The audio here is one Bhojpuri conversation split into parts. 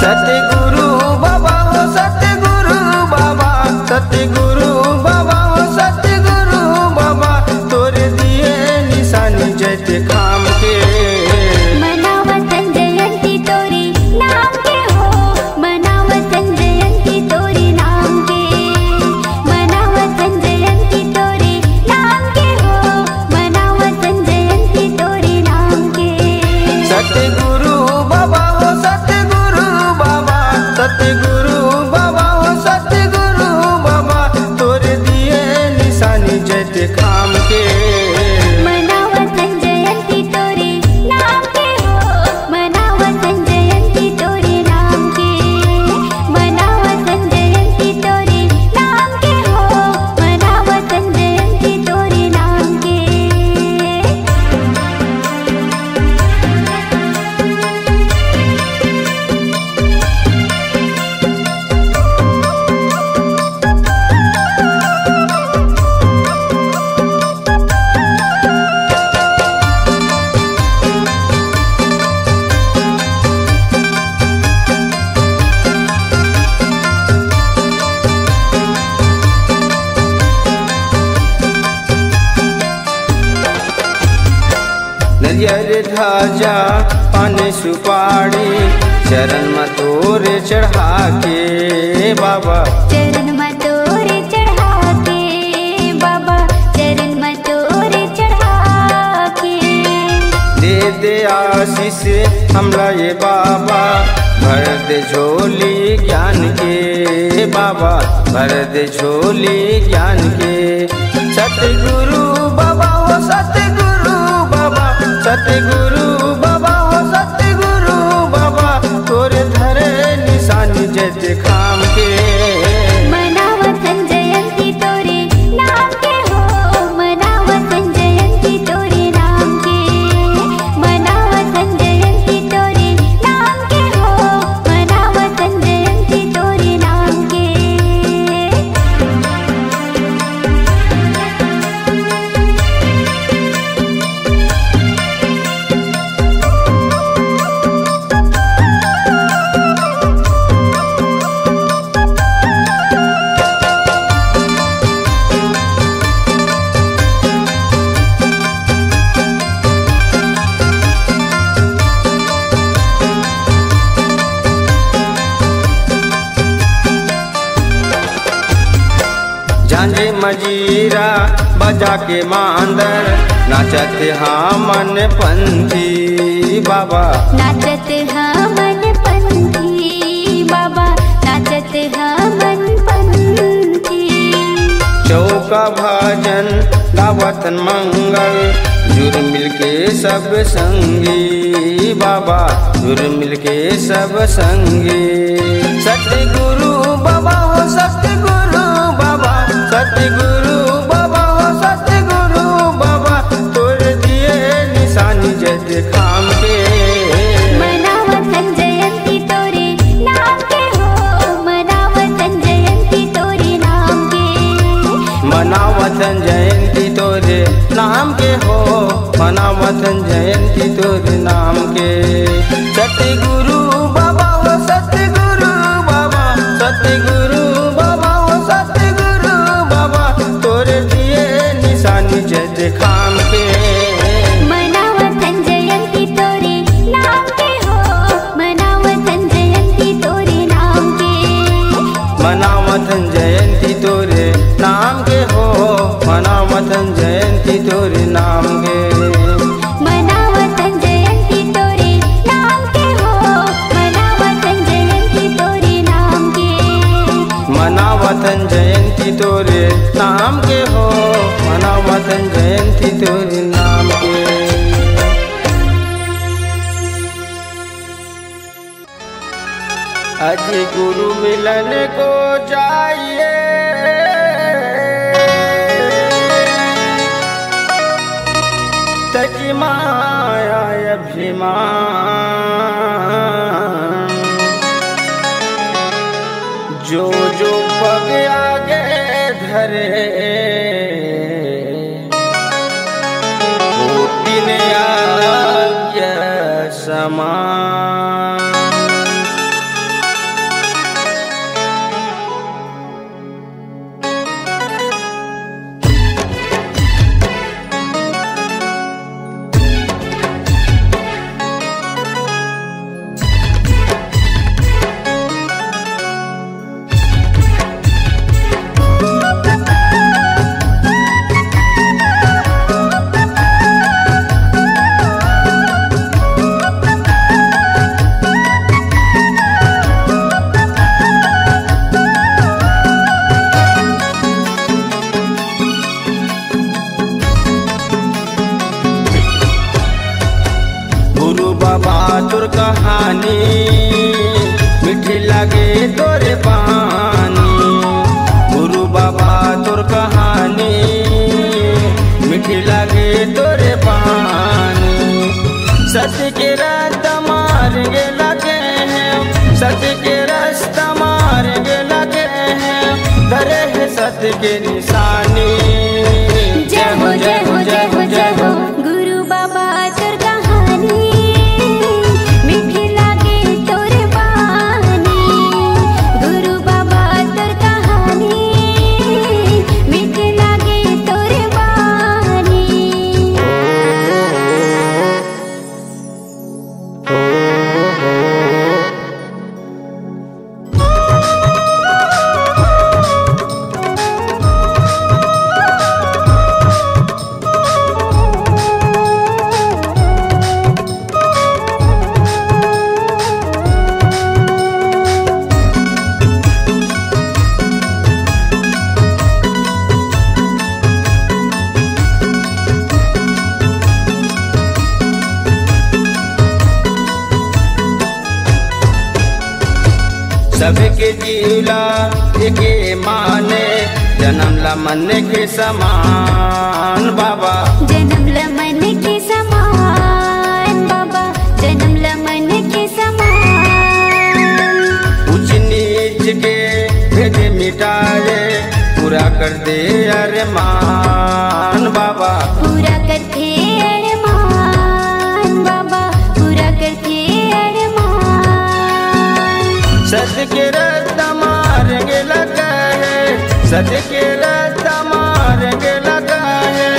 सतगुरु बाबा हो सतगुरु बाबा, सतगुरु बाबा हो सतगुरु बाबा, तोरे दिए निशानी जैते खाम के। मनावतन जयंती तोरी नाम के हो, मनावतन जयंती तोरी नाम के, मनावतन जयंती तोरी नाम के हो, मनावतन जयंती तोरी नाम के। सतगुरु बाबा हो सतगुरु बाबा, सतगुरु बाबा हो सतगुरु बाबा, तोरे दिए निशानी जैते खाम के। मनावतन जयंती तोरी नाम के हो, मनावतन जयंती तोरी नाम के, मनावतन जयंती तोरी नाम के हो, मनावतन जयंती तोरी नाम के। नरियर ध्वजा पान सुपारी चरण में तोरे चढ़ा के बाबा, चरण में तोरे चढ़ा के बाबा, चरण में तोरे चढ़ा के। दे दे आशीष हमला ये बाबा, भर दे झोली ज्ञान के बाबा, भर दे झोली ज्ञान के। सतगुरु बाबा हो सतगुरु बाबा, सतगुरु बाबा हो सतगुरु बाबा, तोरे धरे निशानी जैते खाम के। मनावतन जयंती तोरी नाम के हो, मनावतन जयंती तोरी नाम के, मनावतन जयंती तोरी नाम के हो, मनावतन जयंती तोरी नाम के। झांझे मजीरा बजा के मांदर, नाचत हमन पंथी बाबा, नाचत हमन पंथी बाबा, नाचत हमन पंथी। चौका भजन गावतन मंगल, जुर मिल के सब संगी बाबा, जुर मिल के सब संगी। सतगुरु बाबा हो सतगुरु बाबा, सतगुरु बाबा हो सतगुरु बाबा, तोरे दिए निशानी जैते खाम के। मनावतन जयंती तोरी नाम के हो, मनावतन जयंती तोरी नाम के, मनावतन जयंती तोरे नाम के हो, मनावतन जयंती तोरे नाम के। सतगुरु बाबा हो सतगुरु बाबा, सतगुरु बाबा हो सतगुरु बाबा, तोरे दिए निशानी जैते खाम के। मनावतन जयंती तोरी नाम के हो, मनावतन जयंती तोरी नाम के, मनावतन जयंती तोरे नाम के हो, मनावतन जयंती तोरे नाम के। मनावतन जयंती तोरी नाम के हो, मनावतन जयंती तोरी नाम के, मनावतन जयंती तोरे नाम के हो, मनावतन जयंती तोरे नाम के। आज गुरु मिलन को जाइए, तकी माया अभिमान, जो जो पग आगे धरे वो दिन आज्ञा समान। सत्य के निशानी। जय हो जय हो जय हो जय हो गुरु बाबा तोर कहानी, मीठी लागे तोर बानी। गुरु बाबा तोर कहानी, मीठी लागे तोर बानी। सबके जीवला एके माने, जन्म ला मन के समान बाबा। जन्म ला मन के समान बाबा, जन्म ला मन के समान। ऊंच नीच के भेद मिटाए, पूरा कर दे अरमान बाबा। पूरा करते अरमान बाबा, पूरा करते अरमान। सत्य के रास्ता मारेंगे लगा है, सत्य के रास्ता मारेंगे लगा है,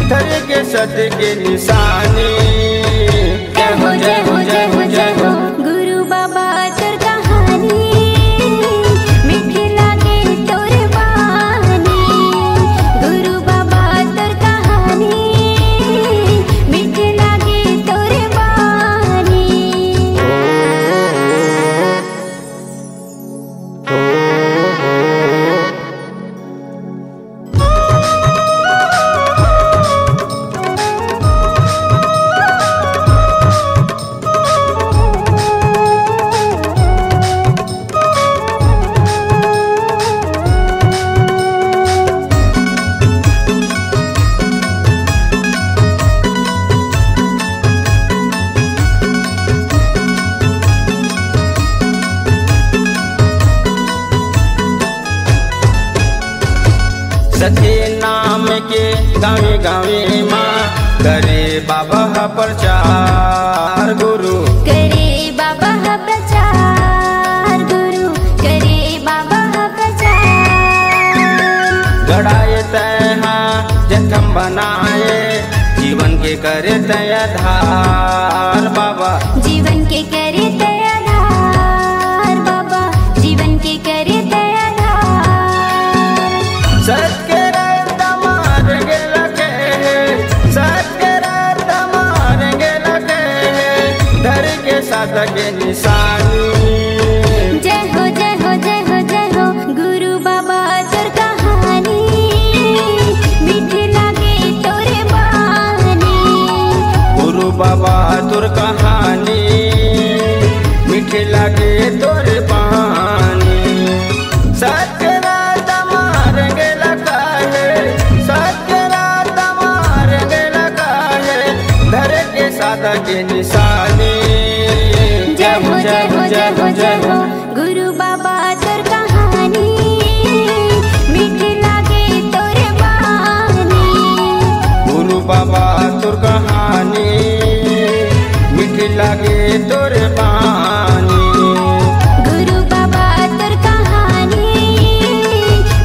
धर्म के सत्य के निशानी। जय हो जय हो जय हो जय हो गुरु बाबा तोर कहानी, मीठी लागे तोर बानी। गुरु बाबा तोर कहानी, मीठी लागे तोर बानी। सत्य नाम के गावे गावे माँ करे बाबा प्रचार गुरु। करे बाबा प्रचार गुरु, करे बाबा प्रचार। गड़ाए तैहा जखम बनाए, जीवन के करे तय धार बाबा। जीवन के करे तय धार बाबा, जीवन के करे तय धार। सत्य रास्ता मारेंगे लगे है, सत्य रास्ता मारेंगे लगे है, धर के साथ के निशानी। जय हो जय हो जय हो जय हो गुरु बाबा तोर कहानी, मीठी लागे तोर बानी। गुरु बाबा तोर कहानी, मीठी लागे तोर बानी। सत्य रास्ता मारेंगे लगा है, सत्य रास्ता मारेंगे लगा है, धर के साथ के निशानी। जय हो जय हो जय हो जय हो गुरु बाबा तोर कहानी, मीठी लागे तोर बानी। गुरु बाबा तोर कहानी, मीठी लागे तोर बानी। गुरु बाबा तोर कहानी,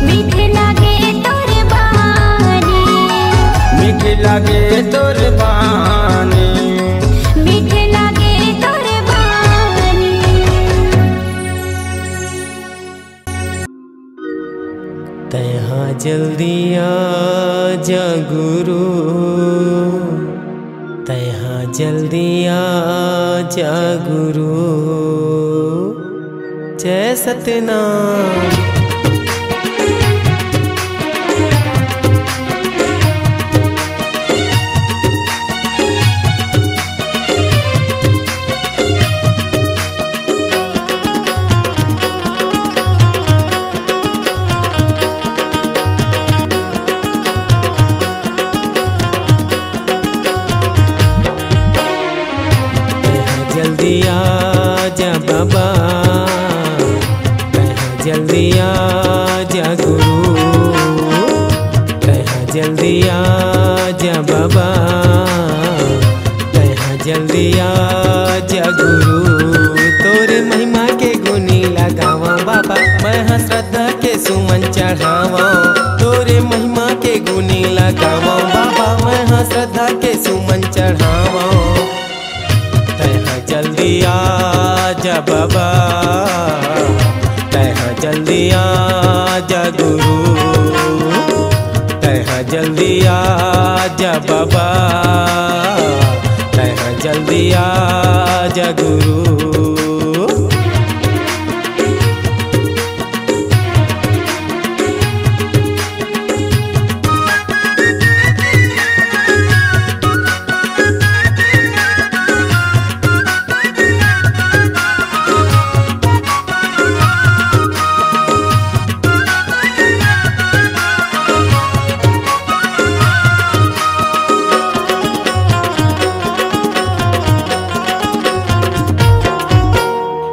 मीठी लागे तोर बानी। मीठी लागे तोर बानी। मीठी लागे तोर बानी। तैहा जल्दी आ जा गुरु, तैहा जल्दी आ जा गुरु। जय सतनाम। जल्दी आ जा बाबा, जल्दी आ जा गुरु। जल्दी आजा बाबा, तैहा जल्दी आजा गुरु। तोरे महिमा के गुनी लगावा बाबा, मैं हाँ श्रद्धा के सुमन चढ़ावा। तोरे महिमा के गुनी लगावा बाबा, मैं हाँ श्रद्धा के सुमन चढ़ावा। तैहा जल्दी आजा बाबा, तैहा जल्दी आजा गुरु। तैहा जल्दी आजा बाबा, तैहा जल्दी आजा गुरु।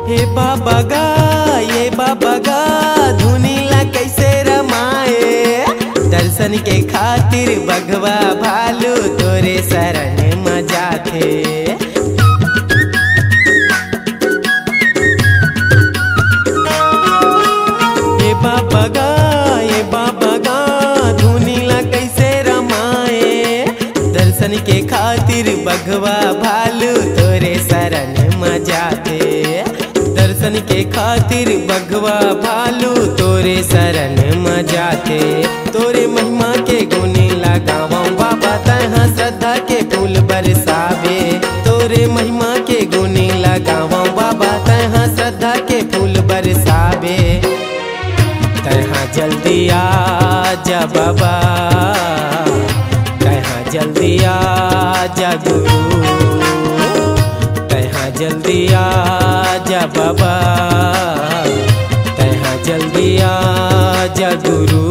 ये बाबा गा धुनीला कैसे रमाए। दर्शन के खातिर बघवा भालू तोरे शरण में जाथे। ये बाबा गा धुनीला कैसे रमाए। दर्शन के खातिर बघवा भालू तोरे शरण में जाथे। दर्शन के खातिर बघवा भालू तोरे शरण में जाते। तोरे महिमा के गुनी लगावा बाबा, तैहा श्रद्धा के फूल बरसावे। तोरे महिमा के गुनी लगावा बाबा, तैहा श्रद्धा के फूल बरसावे। तैहा जल्दी आजा बाबा, तैहा जल्दी आजा गुरु। तैहा जल्दी आजा बाबा, तैहा जल्दी आजा गुरु।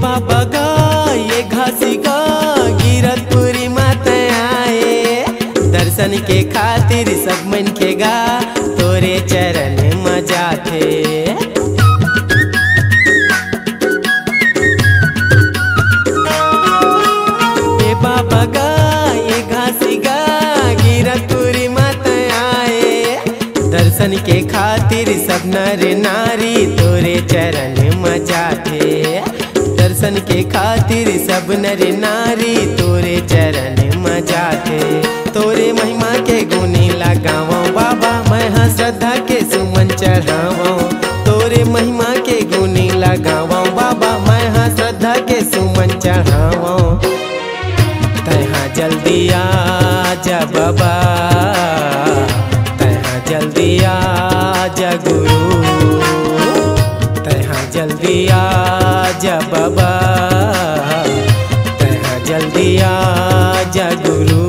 बाबा गा ये घासी गा गिरतपुरी माता आए। दर्शन के खातिर सब मन के गा तोरे चरण में जाथे। ये बाबा गा ये घासी गा गिरतपुरी माता आए। दर्शन के खातिर सब नर नारी तोरे चरण में जाथे। दर्शन के खातिर सब नर नारी तोरे चरण में जाते। तोरे महिमा के गुनी लगावा बाबा, मैं हाँ श्रद्धा के सुमन चढ़ावा। तोरे महिमा के गुनी लगावा बाबा, मैं हाँ श्रद्धा के सुमन चढ़ावा। तैहा जल्दी आजा बाबा, तैहा जल्दी आजा गुरु। तैहा जल्दी आजा बाबा, तैहा जल्दी आजा गुरु।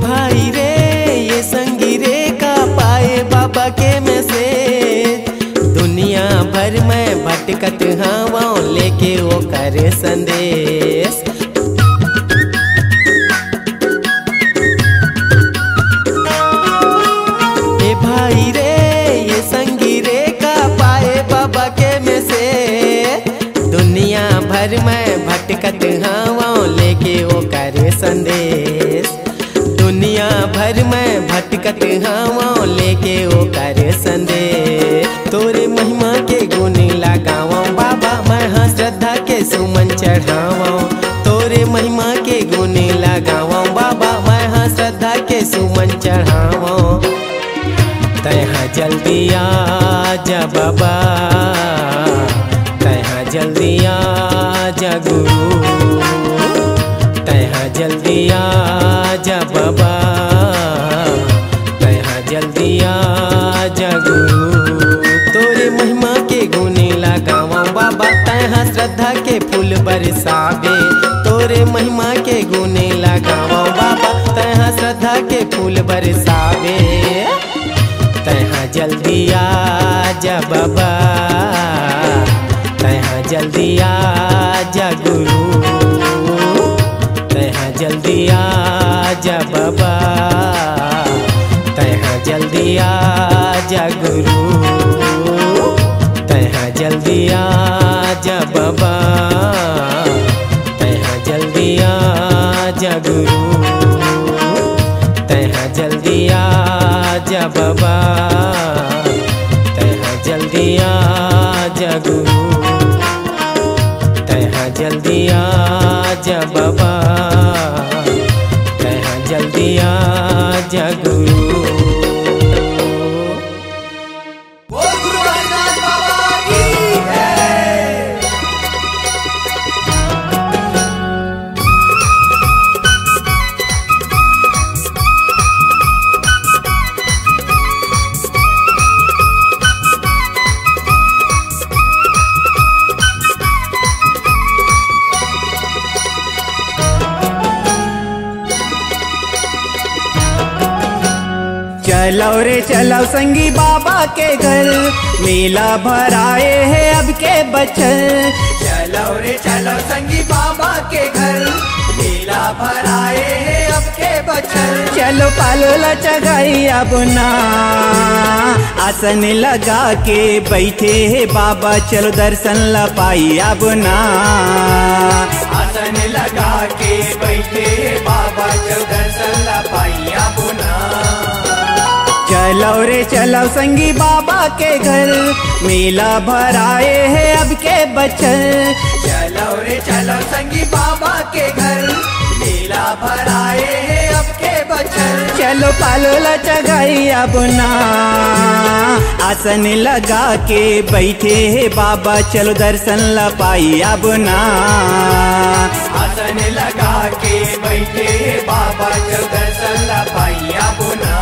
भाई रे ये संगी रे का पाए बाबा के मैसेज। दुनिया भर में भटकत हवा लेके वो करे संदेश। ये भाई रे ये संगी रे का पाए बाबा के मैसेज। दुनिया भर में भटकत हवा लेके वो करे संदेश। दुनिया भर में भटकत हवा लेके वो करे संदेश। तोरे महिमा के गुनी लगावा बाबा, मैं हाँ श्रद्धा के सुमन चढ़ावा। चढ़ावो। तैहा जल्दी आजा बाबा, तैहा जल्दी आजा गुरु, तैहा जल्दी आजा बाबा, तैहा जल्दी आजा गुरु। तोरे महिमा के गुने लगावा बाबा, तैहा श्रद्धा के फूल बरसावे। तोरे महिमा के गुने लगावा बाबा, तैहा श्रद्धा के फूल बरसावे। तैहा जल्दी आजा बाबा, तैहा जल्दी आजा गुरु, तैहा जल्दी आजा बाबा, तैहा जल्दी आजा गुरु, तैहा जल्दी आजा बाबा, तैहा जल्दी आजा गुरु, तैहा जल्दी आजा बाबा, तैहा जल्दी आजा गुरु, तैहा जल्दी आजा बाबा, तैहा जल्दी आजा गुरु। चलो रे चलो संगी बाबा के घर, मेला भराए है अब के बचल। चलो रे चलो संगी बाबा के घर, मेला भराए है अब के बचल। चलो पालोला चगाई अब ना, आसन लगा के बैठे है बाबा, चलो दर्शन ला पाई अब ना। आसन लगा के बैठे बाबा, चलो दर्शन ला पाई अब ना। चलो रे चलो संगी बाबा के घर, मेला भराए है अब के बचल। चलो रे चलो संगी बाबा के घर, मेला भराए है अब के बचल। चलो पालोला चगाई अब ना, आसन लगा के बैठे है बाबा, चलो दर्शन ला पाई अब ना। आसन लगा के बैठे बाबा, चलो दर्शन ला पाई अब ना।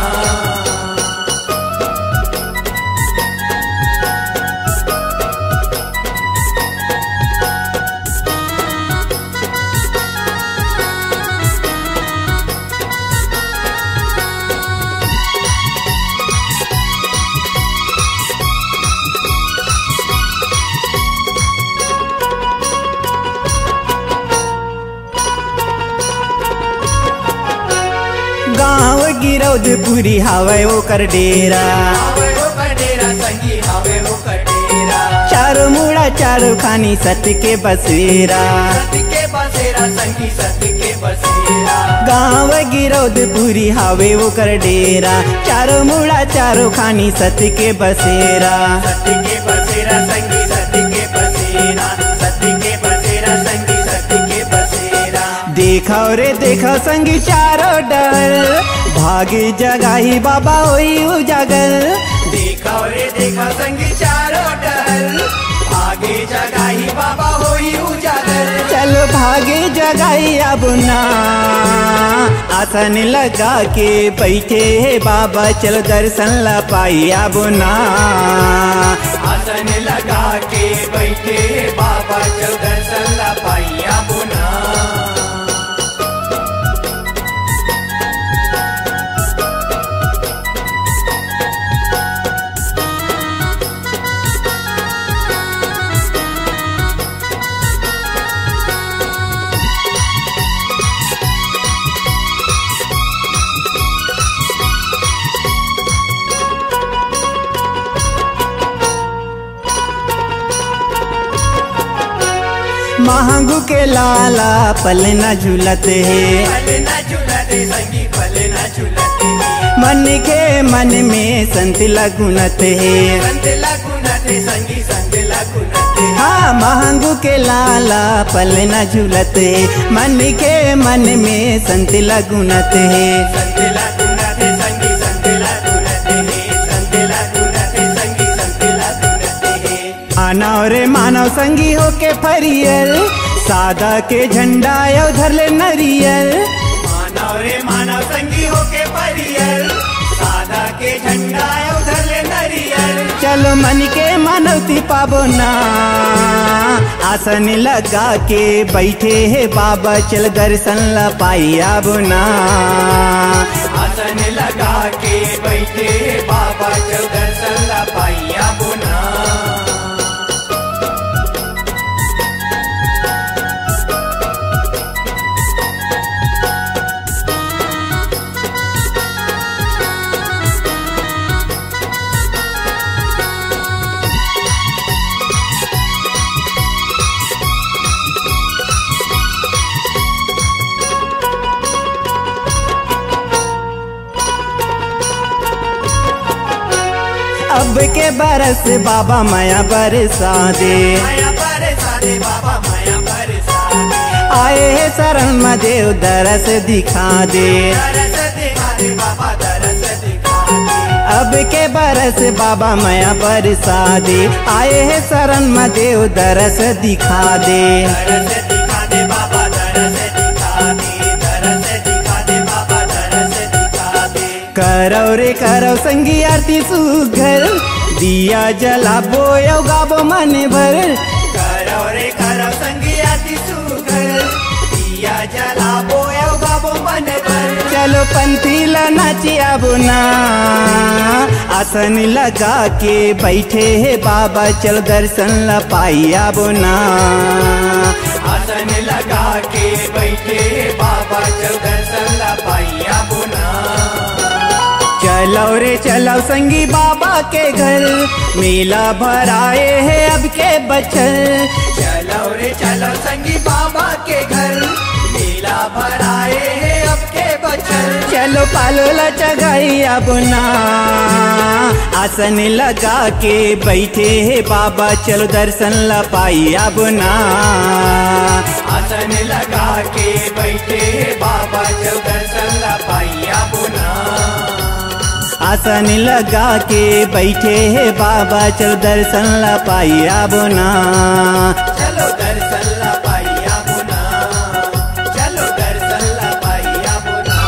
गाँव गिरौदपुरी हवे ओकर डेरा, हवे ओकर डेरा संगी, हवे ओकर डेरा। चारों मुड़ा चारों खानी सत्य के बसेरा, सत्य के बसेरा संगी, सत्य के बसेरा। गाँव गिरौदपुरी हवे ओकर डेरा, चारों मुड़ा चारों खानी सत्य के बसेरा। सत्य के बसेरा संगी, सत्य के बसेरा, सत्य के बसेरा संगी, सत्य के बसेरा। देखो रे देखो संगी चारों डर, भागी जगाही बाबा होई उजागर। देखो रे देखो संगी चारों डर, आगे जगाही बाबा होई उजागर। चलो भागे जगाई अब ना, आसन लगा के बैठे है बाबा, चलो दर्शन ला पाई अब ना। आसन लगा के बैठे बाबा, चलो दर्शन ला पाई अब ना। महंगू के लाला पलना झूलते है, पलना झूलते संगी, पलना झूलते। मन के मन में संत लगुनते है, संत लगुनते संगी, संत लगुनते। हाँ महंगू के लाला पलना झूलते है, मन के मन में संत लगुनते है। संत लगुनते संगी, मानव रे मानव संगी होके फरियल सादा के झंडा यो धरले नरियल। मानव रे मानव संगी होके परियल सादा के झंडा उधर ले नरियल। चलो मन के मानवती पाबो ना आसन लगा के बैठे है बाबा चल दर्शन ला पाई आबो ना। आसन लगा के बैठे बाबा चल दर्शन ला पाइया बुना। अब के बरस बाबा माया बरसा दे, माया बरसा दे बाबा माया बरसा दे। आए है शरण में देव दरस दिखा दे। दरस दिखा दे बाबा दरस दिखा दे। अब के बरस बाबा माया बरसा दे, आए है शरण में देव दरस दिखा दे। दरस दिखा दे बाबा दरस दिखा दे। दरस दिखा दे बाबा दरस दिखा दे। करौ रे करौ संगी आरती सुघर दिया जला बोयो गाबो मन भर। करो रे करो संगिया सुघर दिया जला बोया बाबो मन भर। चलो पंथी ला नाची आबो ना आसन लगा के बैठे है बाबा चल दर्शन ला पाई आबो ना। आसन लगा के बैठे बाबा चल दर्शन ला पाइया बुना। चलो रे चलो संगी बाबा के घर मेला भराए है अब के बचल। चलो रे चलो संगी बाबा के घर मेला भराए है अब के बचल। चलो पालो ला चगाई अब ना आसन लगा के बैठे है बाबा चलो दर्शन ला पाई अब ना। आसन लगा के बैठे बाबा चल दर्शन ला पाइया बुना। आसन लगा के बैठे है बाबा चल दर्शन ला पाई अब ना। चलो दर्शन ला पाइया बुना। चलो दर्शन ला पाइया बुना।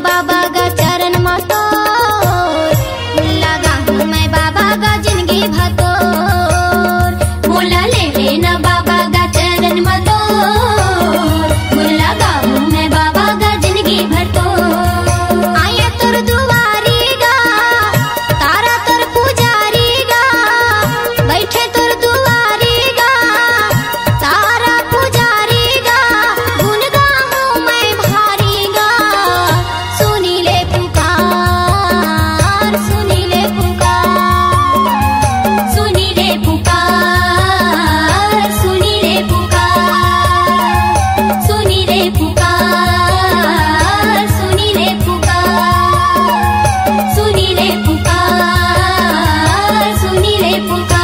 बाबा का चरण मातो लगा हूँ मैं बाबा का जिंदगी भतोर मोला ले लेना बाबा का चरण मातो लगा हूँ मैं बाबा का जिंदगी भतोर आया तोर दुआरी गा तारा तोर पुजारी गा बैठे तोर दुआरी गा तारा पुजारी गा गुन गाऊं मैं भारी गा सुनी ले पुकार सुनी ले पुकार सुनी ले पुकार सुनी ले पुकार सुनी ले पुकार सुनी ले पुकार सुनी ले पुकार सुनी ले पुकार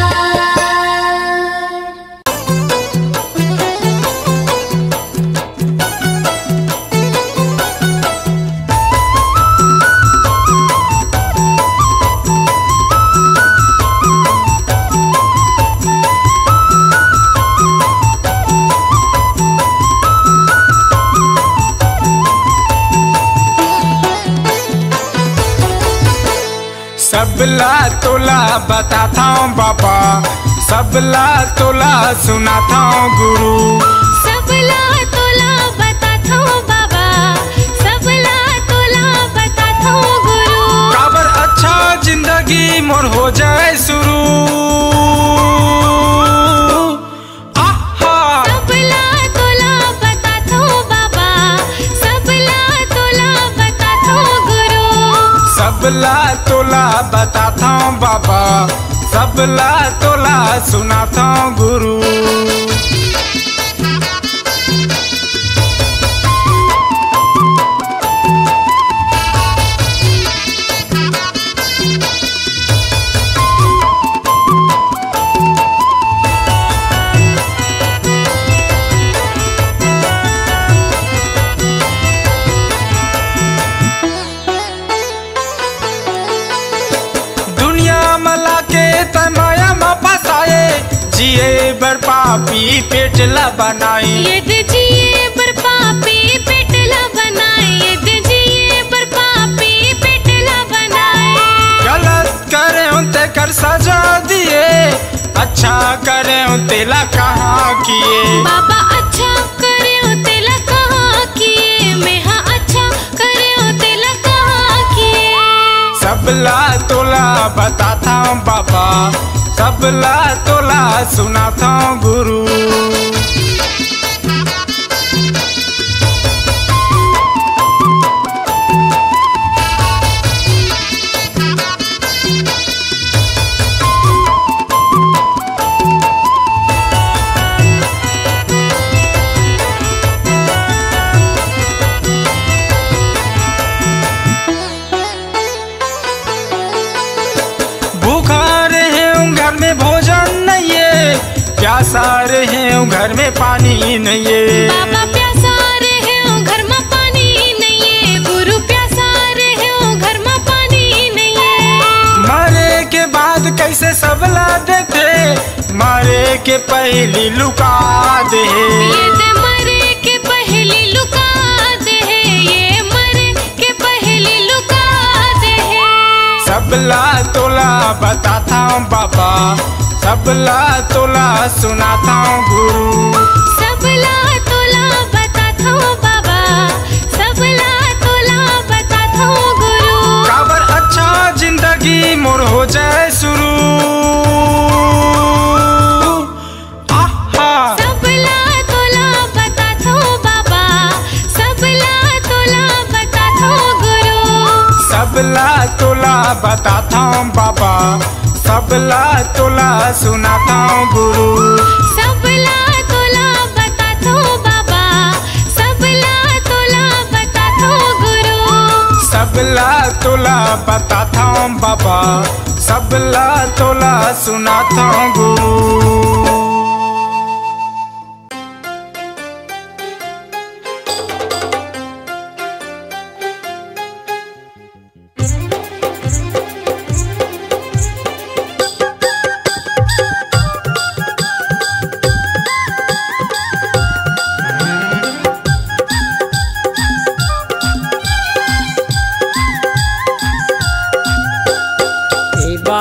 सबला तोला बताता हूँ बाबा, सबला तोला सुनाता हूँ गुरु। सबला तोला बताता हूँ बाबा, सबला तोला बताता हूँ गुरु। काबर अच्छा जिंदगी मोर हो जाए शुरू। सबला तोला बताता हूँ बाबा, सबला तोला बताता हूँ गुरु। सबला तोला बताता हूँ बाबा, सबला तोला सुनाता हूँ गुरु। माया में फसाए जिए बर पापी पेटला बनाई, यदि जिए बर पापी पेटला बनाए, यदि जिए बर पापी पेटला बनाए। गलत करे उनते कर सजा दिए, अच्छा करे उनतेला कहाँ किए। बाबा अच्छा करे उतेला कहाँ किए, मैं हाँ अच्छा करे उतेला कहाँ किए। सबला तोला बताता हूँ बाबा, सबला तोला सुनाता हूँ गुरु। प्यासा रहे घर में पानी नहीं है, बाबा प्यासा रहे घर में पानी नहीं है, गुरु प्यासा रहे घर में पानी नहीं है। मारे के बाद कैसे सबला देते, मारे के पहली लुका दे, ये दे मरे के पहली लुका दे, ये मरे के पहली लुका दे। सबला तोला बताता हूँ बाबा, सबला तोला सुनाता हूँ गुरु। सबला तोला बताता हूँ बाबा, सबला तोला बताता हूँ गुरु। काबर अच्छा जिंदगी मोर हो जाए शुरू। सबला तोला बताता हूँ बाबा, सबला तोला बताता हूँ गुरु। सबला तोला बताता हूँ बाबा, सबला तोला सुनाता हूँ गुरु। सबला तोला बताता हूँ बाबा, सबला तोला बताता हूँ गुरु। सबला तोला बताता हूँ बाबा, सबला तोला सुनाता हूँ गुरु।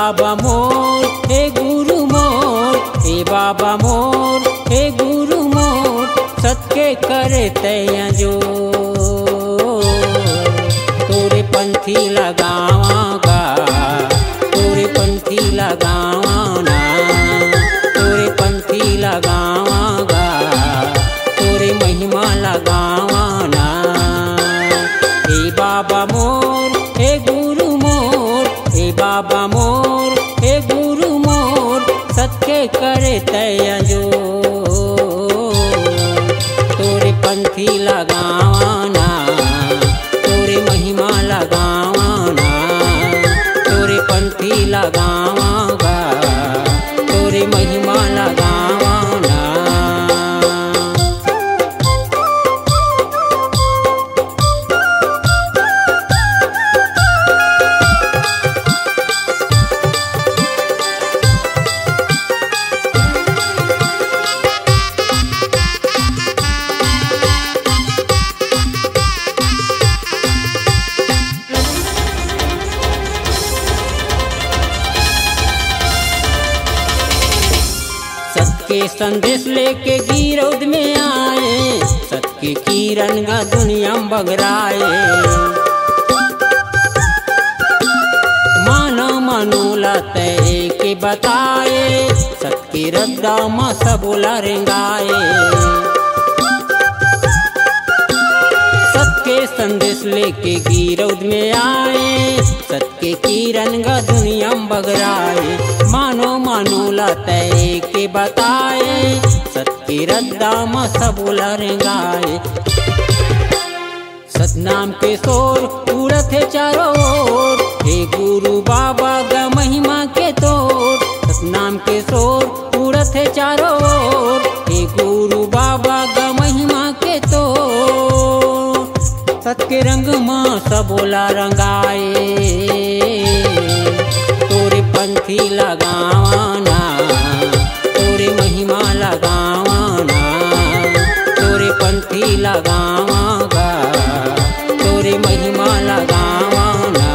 बाबा मोर हे गुरु मोर, हे बाबा मोर हे गुरु मोर, सत्य करे तैया जो तोरे पंथी लगावागा, तोरे पंथी लगावाना, तोरे पंथी लगावागा, तोरे महिमा लगावाना। हे बाबा मोर हे गुरु मोर, हे बाबा मोर हे गुरु मोर, सत्य करे तैया जो तोरे पंथी लगावाना, तोरे महिमा लगावाना, तोरे पंथी लगावागा, तोरे महिमा लगावाना। सत्य संदेश लेके गिरौद में आए, सत्य किरण गा दुनिया में बगराए। मानो मनोला तय के बताए, सत्य रद्दा मा सबोला रेंगाए। सत्य संदेश लेके गिरौद में आए, सत्य किरण गा दुनिया में बगराए। मानो मनोला तय के बताए, सत्य रद्दा मा सबोला रेंगाए। सतनाम के शोर उड़त है चारों ओर, हे गुरु बाबा गा महिमा के तोर। सतनाम के शोर उड़त है चारों ओर, हे गुरु बाबा गा महिमा के तोर। सत्य रंग माँ सबोला रंगाए, तोरे पंथी लगावाना, तोरे महिमा लगावाना, तोरे पंथी लगावागा, तोरे महिमा लगावाना।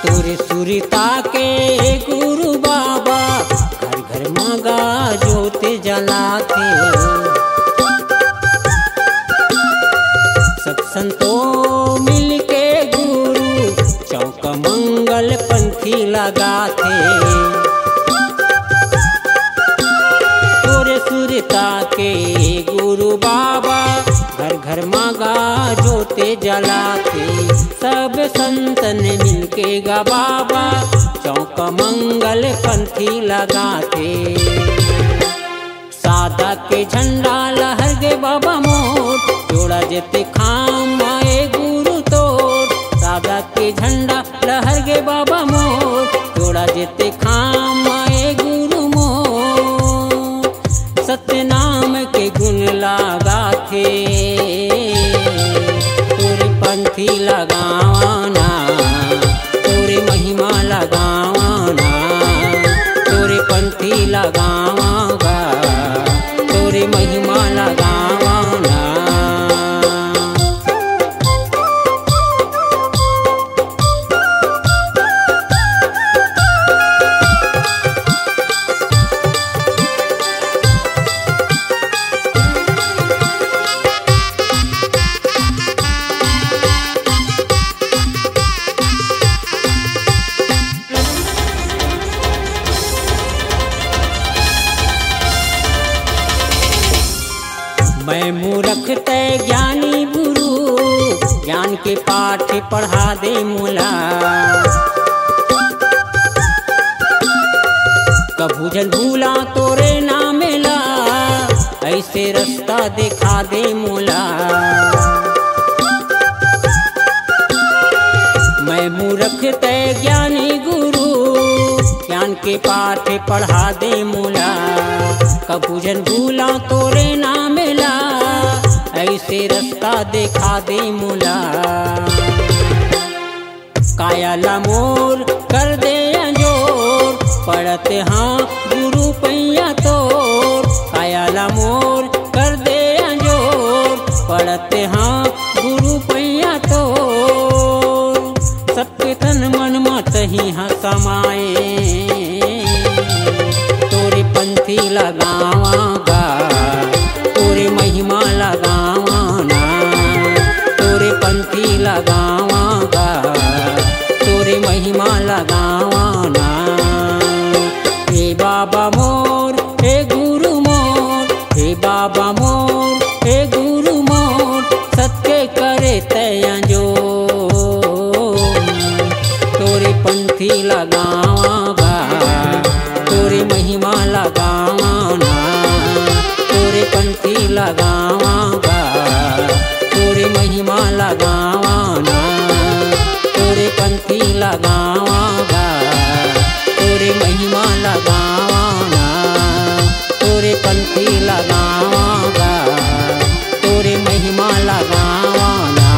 तोरे सुरिता के गुरु बाबा, घर घर मगा जोते जलाते। सब संतों मिल के गुरु चौक मंगल पंथी लगाते। तोरे सुरिता के गुरु बाबा, घर घर मगा जोते जलाते। सब संतन मिलके गा बाबा, चौक मंगल पंथी लगाते। सादा के झंडा लहर गे बाबा मोर, जोड़ा जेते खाम आए गुरु तोर। सादा के झंडा लहर गे बाबा मोर, जोड़ा जेते खाम आए गुरु मोर। सत्य नाम के गुण लगाथे, तोरे पंथी लगावाना, तोरे महिमा लगावाना, तोरे पंथी लगावागा, तोरे महिमा लगावाना। मैं मूर्ख तय ज्ञानी गुरु, ज्ञान के पाठ पढ़ा दे मुला। कभू जन भूला तोरे नामेला, ऐसे रास्ता दिखा दे मुला। मैं मूर्ख तय ज्ञानी गुरु, ज्ञान के पाठ पढ़ा दे मूला, कबू जन भूला तोरे ना मिला, ऐसे रास्ता दिखा दे मूला। काया मोर कर दे अंजोर, पढ़ते हाँ गुरु पैया तोर। काया मोर कर दे अंजोर, पढ़ते हाँ गुरु पैया तोर। सबके तन मन मत ही हाँ समाए, तोरे पंथी लगावागा, तोरे महिमा लगावाना, तोरे पंथी लगावागा, तोरे महिमा लगावाना। हे बाबा मोर, हे गुरु मोर, हे बाबा मोर, हे गुरु मोर, सत्य करे तया जो, तोरे पंथी लगावागा, तोरे महिमा लगावाना, तोरे पंथी लगावागा, तोरे महिमा लगावाना, तोरे पंथी लगावागा, तोरे महिमा लगावाना, तोरे पंथी लगावागा, तोरे महिमा लगावाना।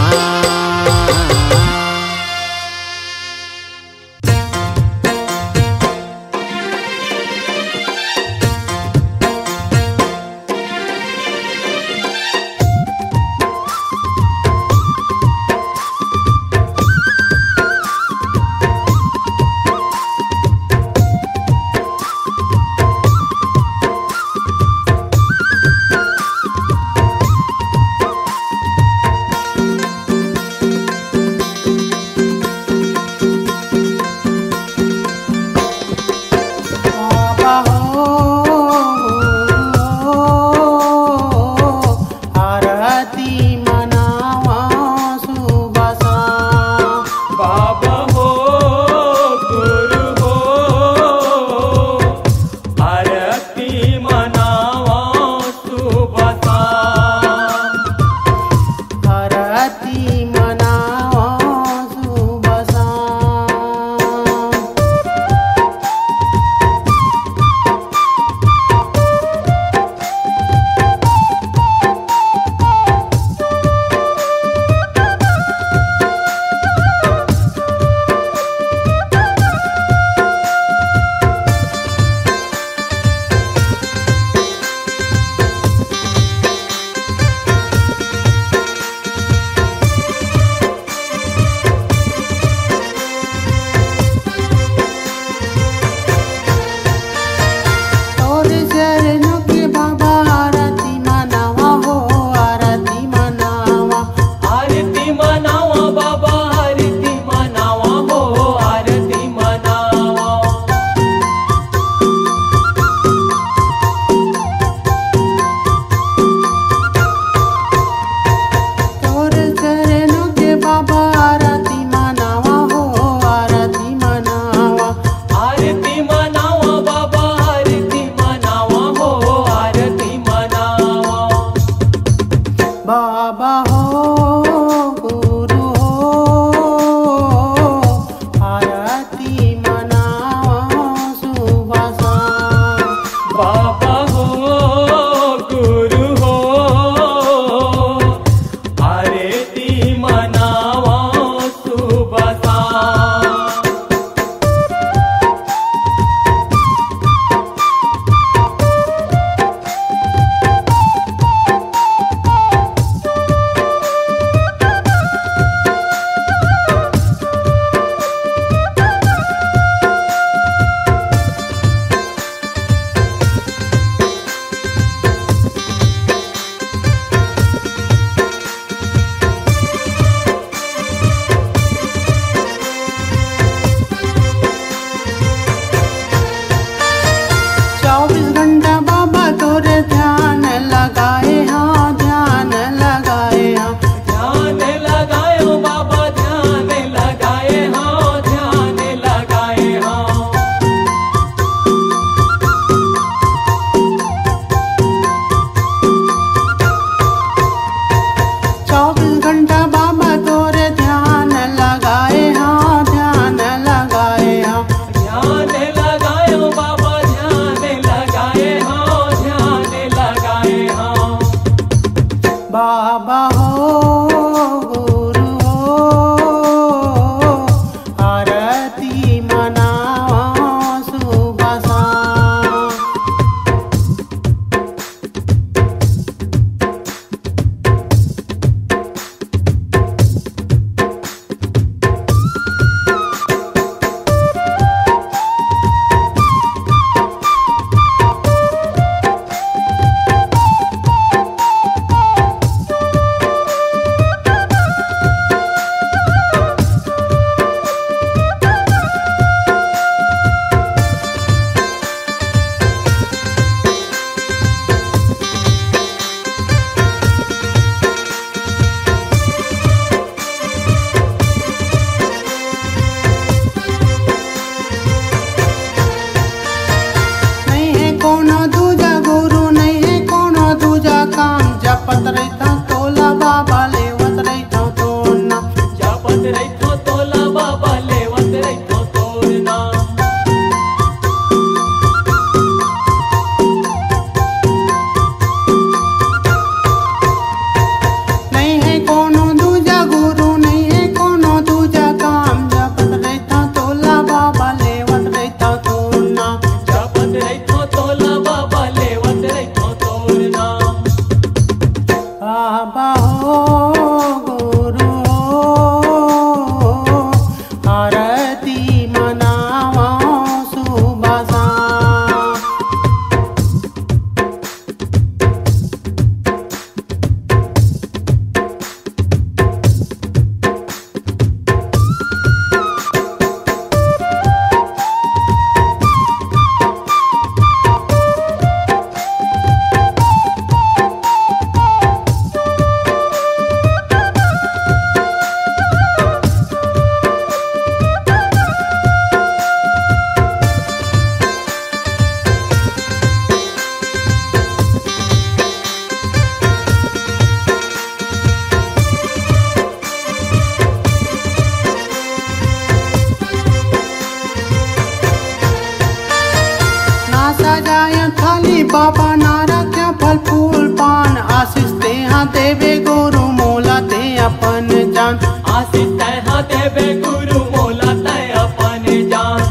सजाया थाली बाबा ना रख्या फल फूल पान आशीष ते हाँ देवे गुरु मोला ते अपन जान आशीष तैहा देवे गुरु मोला तय अपन जान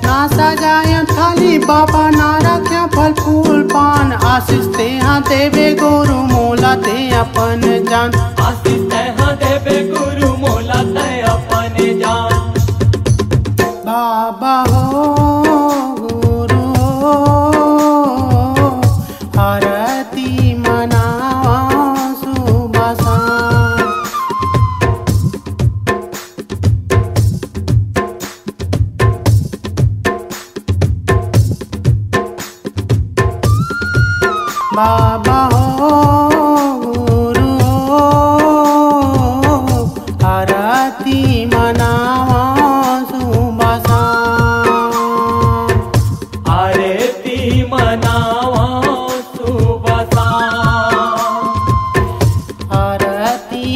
ना सजाया थाली बाबा ना रख्या फल फूल पान आशीष ते हाँ देवे गुरु मोला ते अपन जान आशीष तैहा देवे गुरु मोला तय अपन जान बाबा हो गुरु हो आरती मनावा सुबह शाम बाबा हो गुरु हो आरती मनावा सुबह शाम आरती मनावा सुबह शाम आरती